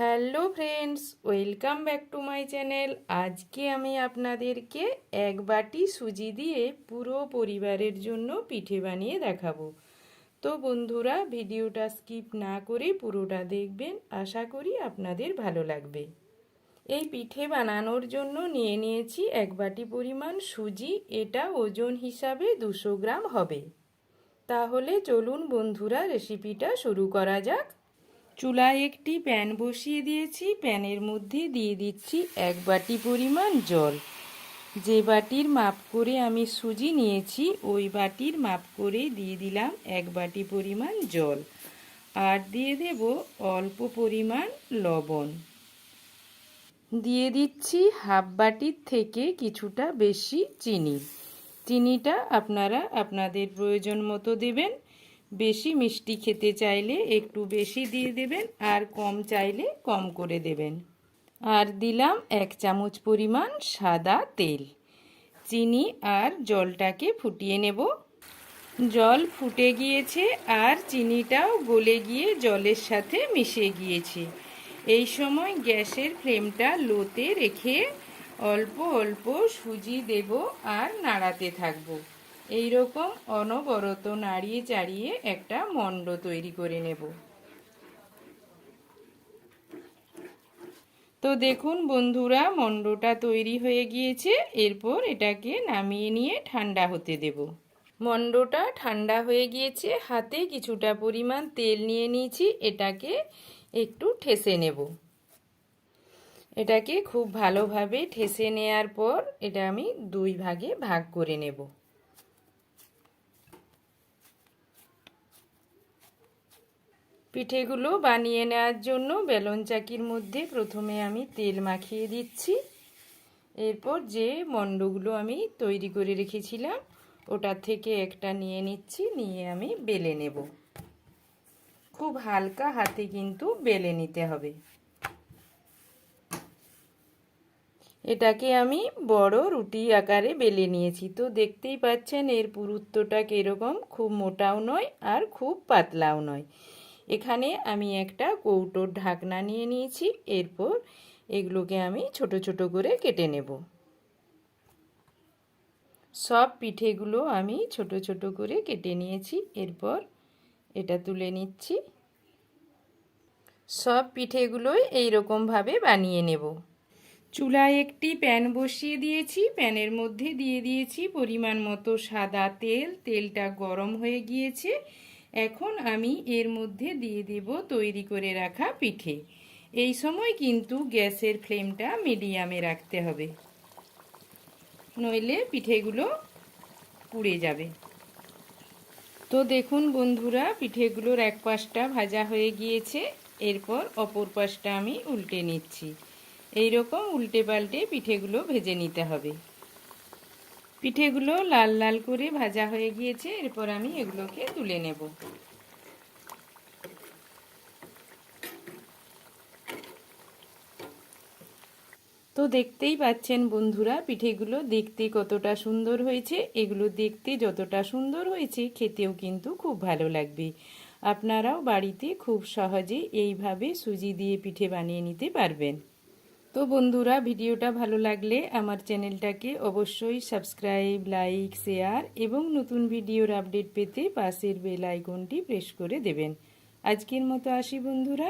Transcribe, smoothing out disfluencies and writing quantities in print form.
Hello friends, welcome back to my channel. আজকে আমি আপনাদেরকে এক বাটি সুজি দিয়ে পুরো পরিবারের জন্য পিঠে বানিয়ে দেখাবো। তো বন্ধুরা, ভিডিওটা স্কিপ না করে পুরোটা দেখবেন, আশা করি আপনাদের ভালো লাগবে। এই পিঠে বানানোর জন্য নিয়ে নিয়েছি এক বাটি পরিমাণ সুজি। এটা ওজন হিসাবে 200 গ্রাম হবে। তাহলে চলুন বন্ধুরা, রেসিপিটা শুরু করা যাক। চুলায় একটি প্যান বসিয়ে দিয়েছি। প্যানের মধ্যে দিয়ে দিচ্ছি এক বাটি পরিমাণ জল। যে বাটির মাপ করে আমি সুজি নিয়েছি ওই বাটির মাপ করে দিয়ে দিলাম এক বাটি পরিমাণ জল। আর দিয়ে দেব অল্প পরিমাণ লবণ। দিয়ে দিচ্ছি হাফ বাটির থেকে কিছুটা বেশি চিনি। চিনিটা আপনারা আপনাদের প্রয়োজন মতো দেবেন। বেশি মিষ্টি খেতে চাইলে একটু বেশি দিয়ে দেবেন, আর কম চাইলে কম করে দেবেন। আর দিলাম 1 চামচ পরিমাণ সাদা তেল। চিনি আর জলটাকে ফুটিয়ে নেব। জল ফুটে গিয়েছে আর চিনিটাও গলে গিয়ে জলের সাথে মিশে গিয়েছে। এই সময় গ্যাসের ফ্লেমটা লোতে রেখে অল্প অল্প সুজি দেব আর নাড়াতে থাকবো। এই রকম অনবরত নাড়িয়ে চাড়িয়ে একটা মণ্ড তৈরি করে নেব। তো দেখুন বন্ধুরা, মণ্ডটা তৈরি হয়ে গিয়েছে। এরপর এটাকে নামিয়ে নিয়ে ঠান্ডা হতে দেব। মণ্ডটা ঠান্ডা হয়ে গিয়েছে। হাতে কিছুটা পরিমাণ তেল নিয়ে নিয়েছি। এটাকে একটু ঠেসে নেব। এটাকে খুব ভালোভাবে ঠেসে নেওয়ার পর এটা আমি 2 ভাগে ভাগ করে নেব। পিঠেগুলো বানিয়ে নেওয়ার জন্য বেলন চাকির মধ্যে প্রথমে আমি তেল মাখিয়ে দিচ্ছি। এরপর যে মণ্ডগুলো আমি তৈরি করে রেখেছিলাম ওটার থেকে একটা নিয়ে নিচ্ছি, নিয়ে আমি বেলে নেব। খুব হালকা হাতে কিন্তু বেলে নিতে হবে। এটাকে আমি বড় রুটি আকারে বেলে নিয়েছি। তো দেখতেই পাচ্ছেন এর পুরুত্বটা কীরকম, খুব মোটাও নয় আর খুব পাতলাও নয়। এখানে আমি একটা কৌটোর ঢাকনা নিয়ে নিয়েছি। এরপর এগুলোকে আমি ছোট ছোট করে কেটে নেব। সব পিঠেগুলো আমি ছোট ছোট করে কেটে নিয়েছি। এরপর এটা তুলে নিচ্ছি। সব পিঠেগুলোই এইরকমভাবে বানিয়ে নেব। চুলায় একটি প্যান বসিয়ে দিয়েছি। প্যানের মধ্যে দিয়ে দিয়েছি পরিমাণ মতো সাদা তেল। তেলটা গরম হয়ে গিয়েছে। এখন আমি এর মধ্যে দিয়ে দেব তৈরি করে রাখা পিঠে। এই সময় কিন্তু গ্যাসের ফ্লেমটা মিডিয়ামে রাখতে হবে, নইলে পিঠেগুলো পুড়ে যাবে। তো দেখুন বন্ধুরা, পিঠেগুলোর এক পাশটা ভাজা হয়ে গিয়েছে। এরপর অপর পাশটা আমি উল্টে নিচ্ছি। এই রকম উল্টে পাল্টে পিঠেগুলো ভেজে নিতে হবে। পিঠেগুলো লাল লাল করে ভাজা হয়ে গিয়েছে। এরপর আমি এগুলোকে তুলে নেব। তো দেখতেই পাচ্ছেন বন্ধুরা, পিঠেগুলো দেখতে কতটা সুন্দর হয়েছে। এগুলো দেখতে যতটা সুন্দর হয়েছে খেতেও কিন্তু খুব ভালো লাগবে। আপনারাও বাড়িতে খুব সহজে এইভাবে সুজি দিয়ে পিঠে বানিয়ে নিতে পারবেন। তো বন্ধুরা, ভিডিওটা ভালো লাগলে আমার চ্যানেলটাকে অবশ্যই সাবস্ক্রাইব, লাইক, শেয়ার এবং নতুন ভিডিওর আপডেট পেতে পাশের বেল আইকনটি প্রেস করে দেবেন। আজকের মতো আসি বন্ধুরা।